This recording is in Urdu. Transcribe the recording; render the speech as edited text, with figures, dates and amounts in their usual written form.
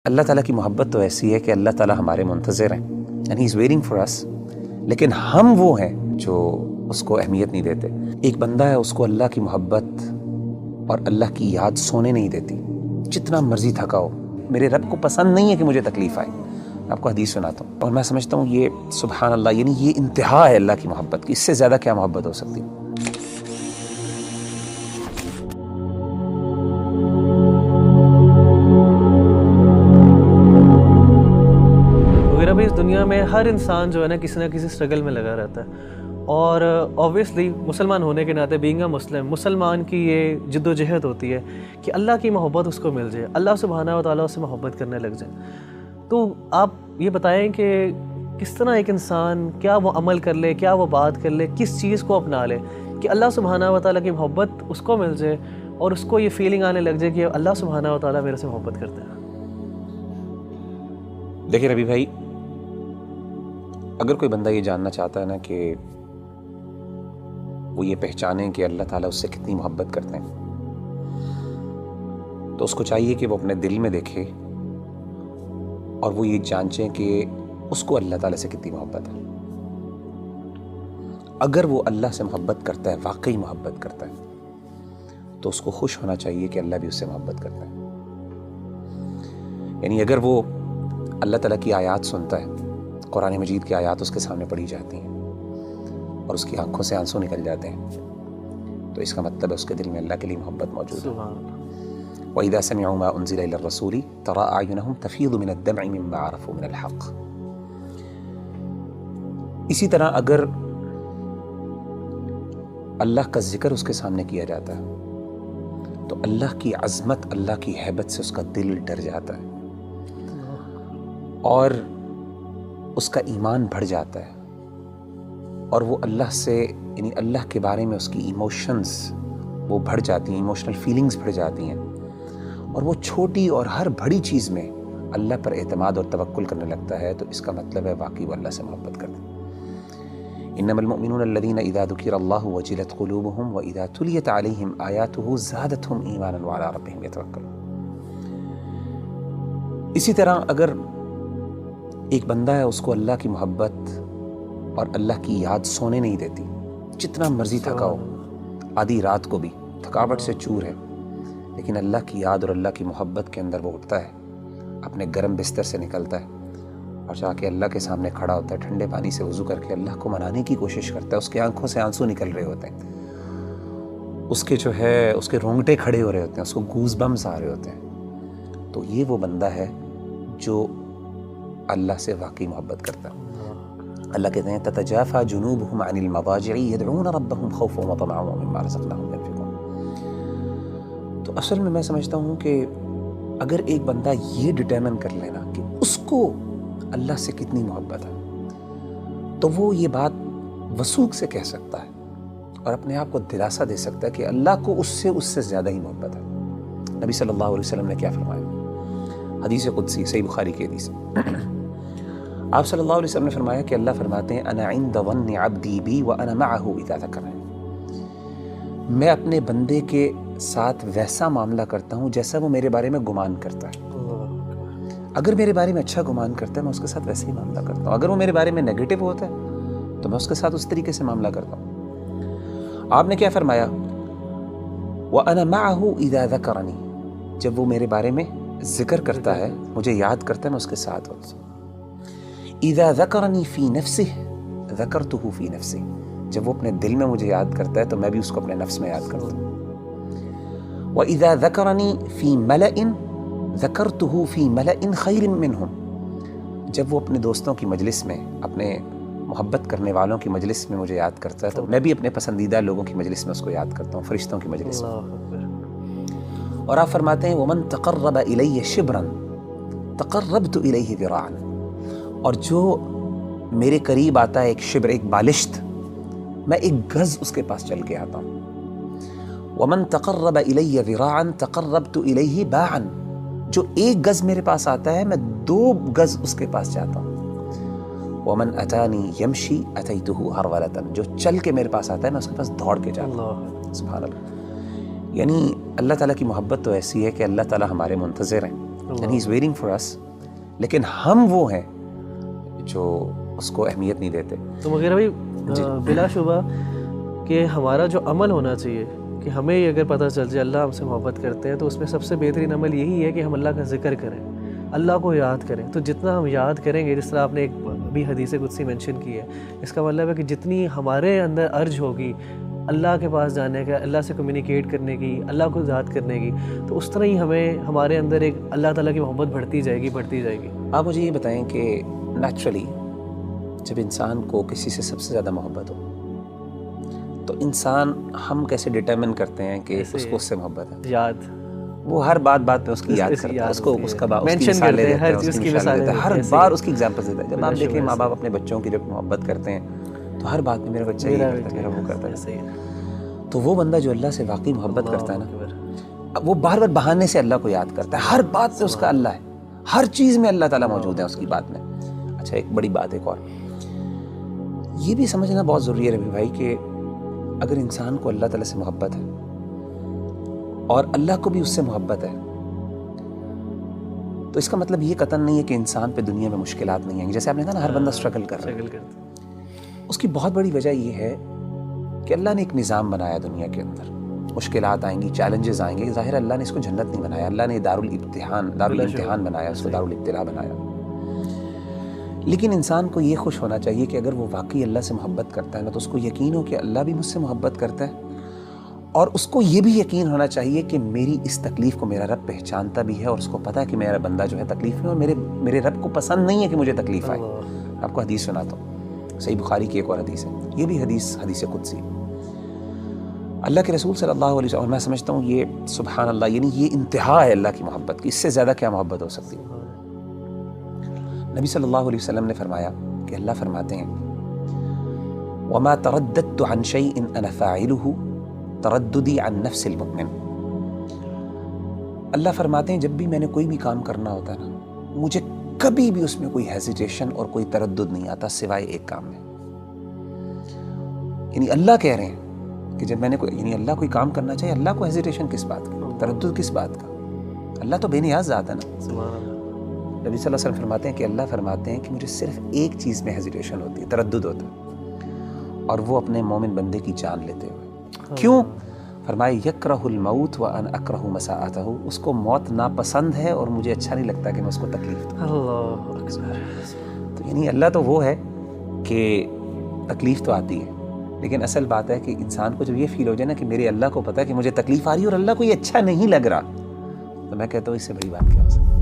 اللہ تعالیٰ کی محبت تو ایسی ہے کہ اللہ تعالیٰ ہمارے منتظر ہیں and he is waiting for us, لیکن ہم وہ ہیں جو اس کو اہمیت نہیں دیتے۔ ایک بندہ ہے، اس کو اللہ کی محبت اور اللہ کی یاد سونے نہیں دیتی، جتنا مرضی تھکا ہو۔ میرے رب کو پسند نہیں ہے کہ مجھے تکلیف آئے۔ آپ کو حدیث سناتا ہوں اور میں سمجھتا ہوں یہ سبحان اللہ، یعنی یہ انتہا ہے اللہ کی محبت کی، اس سے زیادہ کیا محبت ہو سکتی ہے؟ ابھی اس دنیا میں ہر انسان جو ہے نا کسی نہ کسی اسٹرگل میں لگا رہتا ہے، اور اوبویسلی مسلمان ہونے کے ناطے بینگ اے مسلمان کی یہ جد و جہد ہوتی ہے کہ اللہ کی محبت اس کو مل جائے، اللہ سبحانہ و تعالیٰ اس سے محبت کرنے لگ جائے۔ تو آپ یہ بتائیں کہ کس طرح ایک انسان کیا وہ عمل کر لے، کیا وہ بات کر لے، کس چیز کو اپنا لے کہ اللہ سبحانہ و تعالیٰ کی محبت اس کو مل جائے اور اس کو یہ فیلنگ آنے لگ جائے کہ اللہ سبحانہ و تعالیٰ میرے سے محبت کرتے ہیں۔ دیکھیں ربی بھائی، اگر کوئی بندہ یہ جاننا چاہتا ہے نا کہ وہ یہ پہچانے کہ اللہ تعالیٰ اس سے کتنی محبت کرتے ہیں، تو اس کو چاہیے کہ وہ اپنے دل میں دیکھے اور وہ یہ جانچیں کہ اس کو اللہ تعالیٰ سے کتنی محبت ہے۔ اگر وہ اللہ سے محبت کرتا ہے، واقعی محبت کرتا ہے، تو اس کو خوش ہونا چاہیے کہ اللہ بھی اس سے محبت کرتا ہے۔ یعنی اگر وہ اللہ تعالیٰ کی آیات سنتا ہے، قرآن مجید کی آیات اس کے سامنے پڑھی جاتی ہیں اور اس کی آنکھوں سے آنسو نکل جاتے ہیں، تو اس کا مطلب ہے اس کے دل میں اللہ کے لیے محبت موجود ہے۔ وَإِذَا سَمِعُوا مَا أُنزِلَ إِلَى الرَّسُولِ تَرَىٰ أَعْيُنَهُمْ تَفِيضُ مِنَ الدَّمْعِ مِمَّا عَرَفُوا مِنَ الْحَقِّ۔ اسی طرح اگر اللہ کا ذکر اس کے سامنے کیا جاتا ہے تو اللہ کی عظمت، اللہ کی ہیبت سے اس کا دل ڈر جاتا ہے اور اس کا ایمان بڑھ جاتا ہے، اور وہ اللہ سے، یعنی اللہ کے بارے میں اس کی ایموشنز وہ بڑھ جاتی ہیں، ایموشنل فیلنگز بڑھ جاتی ہیں، اور وہ چھوٹی اور ہر بڑی چیز میں اللہ پر اعتماد اور توکل کرنے لگتا ہے، تو اس کا مطلب ہے واقعی وہ اللہ سے محبت کرتا ہے۔ انما المؤمنون الذين اذا ذكر الله وجلت قلوبهم واذا تليت عليهم آياته زادتهم ایمانا وعلى ربهم يتوکلون۔ اسی طرح اگر ایک بندہ ہے، اس کو اللہ کی محبت اور اللہ کی یاد سونے نہیں دیتی، جتنا مرضی تھکا ہو، آدھی رات کو بھی تھکاوٹ سے چور ہے، لیکن اللہ کی یاد اور اللہ کی محبت کے اندر وہ اٹھتا ہے، اپنے گرم بستر سے نکلتا ہے اور جا کے اللہ کے سامنے کھڑا ہوتا ہے، ٹھنڈے پانی سے وضو کر کے اللہ کو منانے کی کوشش کرتا ہے، اس کی آنکھوں سے آنسو نکل رہے ہوتے ہیں، اس کے جو ہے اس کے رونگٹے کھڑے ہو رہے ہوتے ہیں، اس کو گوز بمز آ رہے ہوتے ہیں، تو یہ وہ بندہ ہے جو اللہ سے واقعی محبت کرتا ہے۔ اللہ کہتے ہیں تتجافى جنوبهم عن المضاجع يدعون ربهم خوفا وطمعا ومما رزقناهم ينفقون۔ تو اصل میں سمجھتا ہوں کہ اگر ایک بندہ یہ ڈٹرمن کر لینا کہ اس کو اللہ سے کتنی محبت ہے، تو وہ یہ بات وثوق سے کہہ سکتا ہے اور اپنے آپ کو دلاسا دے سکتا ہے کہ اللہ کو اس سے زیادہ ہی محبت ہے۔ نبی صلی اللہ علیہ وسلم نے کیا فرمایا؟ حدیث قدسی، صحیح بخاری کی حدیث، آپ صلی اللہ علیہ وسلم نے فرمایا کہ اللہ فرماتے ہیں انا عند ظن عبدی بی وانا معه اذا ذکرنی، میں اپنے بندے کے ساتھ ویسا معاملہ کرتا ہوں جیسا وہ میرے بارے میں گمان کرتا ہے۔ اگر میرے بارے میں اچھا گمان کرتا ہے، میں اس کے ساتھ ویسے ہی معاملہ کرتا ہوں، اگر وہ میرے بارے میں نیگیٹو ہوتا ہے تو میں اس کے ساتھ اس طریقے سے معاملہ کرتا ہوں۔ آپ نے کیا فرمایا؟ وانا معه اذا ذکرنی، جب وہ میرے بارے میں ذکر کرتا ہے، مجھے یاد کرتا ہے، میں اس کے ساتھ ہوتا ہوں۔ اذا ذکرنی فی نفسہ ذکرتہ فی نفسی، جب وہ اپنے دل میں مجھے یاد کرتا ہے تو میں بھی اس کو اپنے نفس میں یاد کرتا ہوں۔ وَإِذَا ذَكَرَنِي فِي مَلَئٍ ذَكَرْتُهُ فِي مَلَئٍ خَيْرٍ مِّنْهُمْ، جب وہ اپنے دوستوں کی مجلس میں، اپنے محبت کرنے والوں کی مجلس میں مجھے یاد کرتا ہے، تو میں بھی اپنے پسندیدہ لوگوں کی مجلس میں اس کو یاد کرتا ہوں، فرشتوں کی مجلس میں۔ اور آپ فرماتے ہیں وَمَن تَقَرَّبَ إِلَيَّ شِبْرًا تَقَرَّبْتُ إِلَيْهِ ذِرَاعًا، اور جو میرے قریب آتا ہے ایک شبر، ایک بالشت، میں ایک گز اس کے پاس چل کے آتا ہوں۔ وَمَن تَقَرَّبَ إِلَيَّ ذِرَاعًا تَقَرَّبْتُ إِلَيْهِ بَاعًا، جو ایک گز میرے پاس آتا ہے میں 2 گز اس کے پاس جاتا ہوں۔ وَمَنْ أَتَانِي يَمْشِي أَتَيْتُهُ هَرْوَلَةً، جو چل کے میرے پاس آتا ہے میں اس کے پاس دوڑ کے جاتا ہوں۔ سبحان اللہ۔ یعنی اللہ تعالیٰ کی محبت تو ایسی ہے کہ اللہ تعالیٰ ہمارے منتظر ہیں، and he's waiting for us. لیکن ہم وہ ہیں جو اس کو اہمیت نہیں دیتے. تو مغیرہ بھائی بلا شبہ کہ ہمارا جو عمل ہونا چاہیے کہ ہمیں یہ اگر پتہ چل جائے اللہ ہم سے محبت کرتے ہیں تو اس میں سب سے بہترین عمل یہی ہے کہ ہم اللہ کا ذکر کریں, اللہ کو یاد کریں. تو جتنا ہم یاد کریں گے, جس طرح آپ نے ایک بھی حدیث قدسی مینشن کی ہے, اس کا مطلب ہے کہ جتنی ہمارے اندر ارج ہوگی اللہ کے پاس جانے کا, اللہ سے کمیونیکیٹ کرنے کی, اللہ کو یاد کرنے کی, تو اس طرح ہی ہمارے اندر ایک اللہ تعالیٰ کی محبت بڑھتی جائے گی. آپ مجھے یہ بتائیں کہ نیچرلی جب انسان کو کسی سے سب سے زیادہ محبت ہو تو انسان ہم کیسے ڈٹرمن کرتے ہیں کہ اس کو اس سے محبت ہے؟ یاد, وہ ہر بات پہ اس کی یاد کرتا ہے, اس کو اس کا مینشن کرتے ہیں, ہر چیز کی مثالیں دیتا ہے, ہر بار اس کی ایگزامپل دیتا ہے. جب آپ دیکھیں ماں باپ اپنے بچوں کی جب محبت کرتے ہیں تو ہر بات میں میرا بچہ یہ کرتا ہے, میرا وہ کرتا ہے. تو وہ بندہ جو اللہ سے واقعی محبت کرتا ہے نا, وہ بار بار بہانے سے اللہ کو یاد کرتا ہے. ہر بات پہ اس کا اللہ ہے, ہر چیز میں اللہ تعالیٰ موجود ہے اس کی بات میں. اچھا ایک بڑی بات ایک اور یہ بھی سمجھنا بہت ضروری ہے ربی بھائی کہ اگر انسان کو اللہ تعالیٰ سے محبت ہے اور اللہ کو بھی اس سے محبت ہے تو اس کا مطلب یہ قطعاً نہیں ہے کہ انسان پہ دنیا میں مشکلات نہیں آئیں گی. جیسے آپ نے کہا نا ہر بندہ اسٹرگل کر رہا ہے, اس کی بہت بڑی وجہ یہ ہے کہ اللہ نے ایک نظام بنایا دنیا کے اندر. مشکلات آئیں گی, چیلنجز آئیں گے. ظاہر اللہ نے اس کو جنت نہیں بنایا, اللہ نے دارالامتحان بنایا, اس کو دارالابتلاء بنایا. لیکن انسان کو یہ خوش ہونا چاہیے کہ اگر وہ واقعی اللہ سے محبت کرتا ہے نا تو اس کو یقین ہو کہ اللہ بھی مجھ سے محبت کرتا ہے, اور اس کو یہ بھی یقین ہونا چاہیے کہ میری اس تکلیف کو میرا رب پہچانتا بھی ہے, اور اس کو پتہ ہے کہ میرا بندہ جو ہے تکلیف میں, اور میرے رب کو پسند نہیں ہے کہ مجھے تکلیف آئے. آپ کو حدیث سناتا ہوں, صحیح بخاری کی ایک اور حدیث ہے, یہ بھی حدیث قدسی. اللہ کے رسول صلی اللہ علیہ وسلم, اور میں سمجھتا ہوں یہ سبحان اللہ, یعنی یہ انتہا ہے اللہ کی محبت کی, اس سے زیادہ کیا محبت ہو سکتی ہے. نبی صلی اللہ علیہ وسلم نے فرمایا کہ اللہ فرماتے ہیں وَمَا تَرَدَّدْتُ عَنْ شَيْءٍ أَنَا فَاعِلُهُ تَرَدُّدِي عَنْ نَفْسِ الْمُؤْمِنِ. اللہ فرماتے ہیں جب بھی میں نے کوئی بھی کام کرنا ہوتا ہے نا, مجھے کبھی بھی اس میں کوئی ہیزیٹیشن اور کوئی تردد نہیں آتا سوائے ایک کام میں. یعنی اللہ کہہ رہے ہیں کہ جب میں نے یعنی اللہ کوئی کام کرنا چاہیے, اللہ کو ہیزیٹیشن کس بات کا, تردد کس بات کا؟ اللہ تو بے نیاز ذات ہے نا. نبی صلی اللہ علیہ وسلم فرماتے ہیں کہ اللہ فرماتے ہیں کہ مجھے صرف ایک چیز میں ہیزیٹیشن ہوتی ہے, تردد ہوتا ہے, اور وہ اپنے مومن بندے کی جان لیتے ہوئے. کیوں؟ فرمائے یکرہ الموت وانا اکرہ مساءتہ, اس کو موت ناپسند ہے اور مجھے اچھا نہیں لگتا کہ میں اس کو تکلیف دوں. اللہ اکبر. تو یعنی اللہ تو وہ ہے کہ تکلیف تو آتی ہے, لیکن اصل بات ہے کہ انسان کو جب یہ فیل ہو جائے نا کہ میرے اللہ کو پتہ ہے کہ مجھے تکلیف آ رہی ہے اور اللہ کو یہ اچھا نہیں لگ رہا, تو میں کہتا ہوں اس سے بڑی بات کیا ہو سکتی ہے.